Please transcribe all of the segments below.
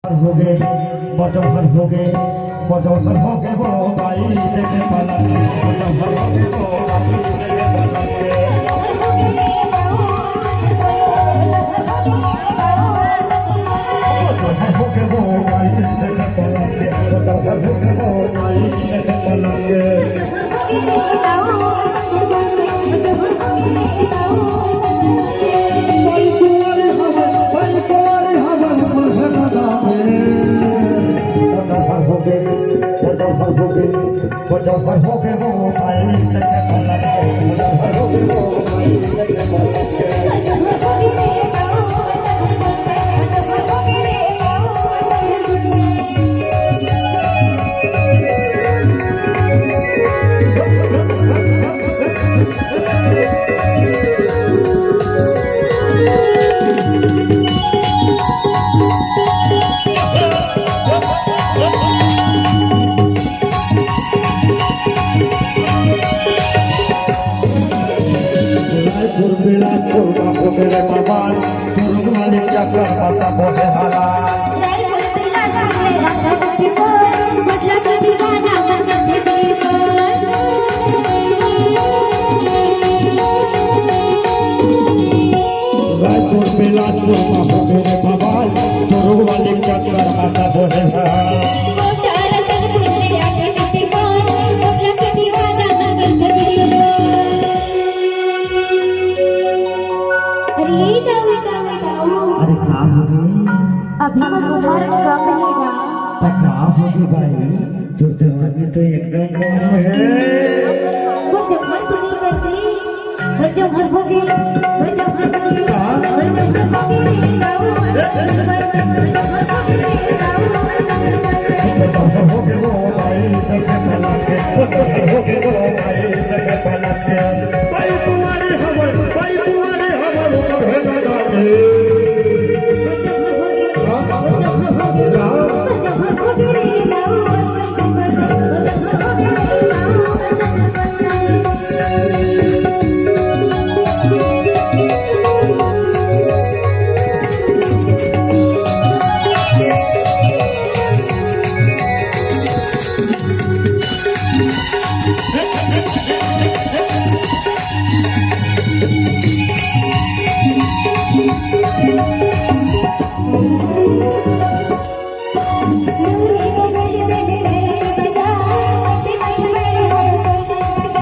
हो गए बर्जभर हो गए बर्जभर हो गए वो भाई देखे पलक बर्जभर हो गए वो भाई देखे पलक बर्जभर हो गए वो भाई देखे पलक बर्जभर हो गए वो भाई देखे पलक बर्जभर हो गए वो भाई देखे पलक बर्जभर हो गए वो भाई देखे पलक मेरे बाबा तुम मालिक चक्र पाता बोले हारा रायपुर बिलासपुर बाबू मेरे बाबा तुम मालिक चक्र पाता बोले हारा अरे क्या हो गई अभी मैं तुम्हारा कम रहेगा तो क्या हो गई भाई तुर जवानी तो एकदम नॉर्मल है वो जब हर तो नहीं करती पर जब हर हो गई वो जब हर हो गई वो जब हर हो गई हो गए वो भाई देखे पलक हो गए वो भाई देखे पलक भाई तुम्हारी खबर ऊपर है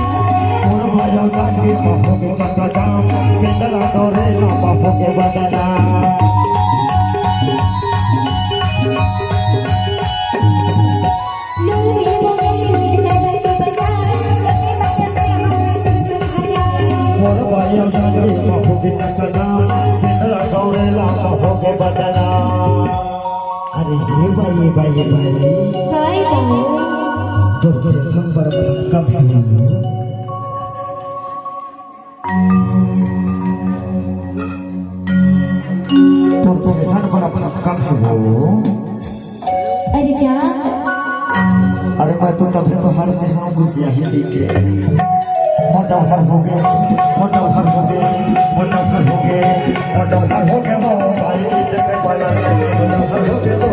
लगा दे बापू के बदला पिंडरा दौरे ना बापू के बदला मोर भाई जाने बापू के बदला पिंडरा दौरे ना बापू के बदला अरे ये भाई काय दाऊ तो संबर कब अरे जा अरे मैं तो तभी तो हर में हूँ गुस्सा ही लेके मोटा भर हो गए मोटा भर हो गए मोटा भर हो गए मोटा भर हो गए वो भाई देखे वाला मोटा भर हो गए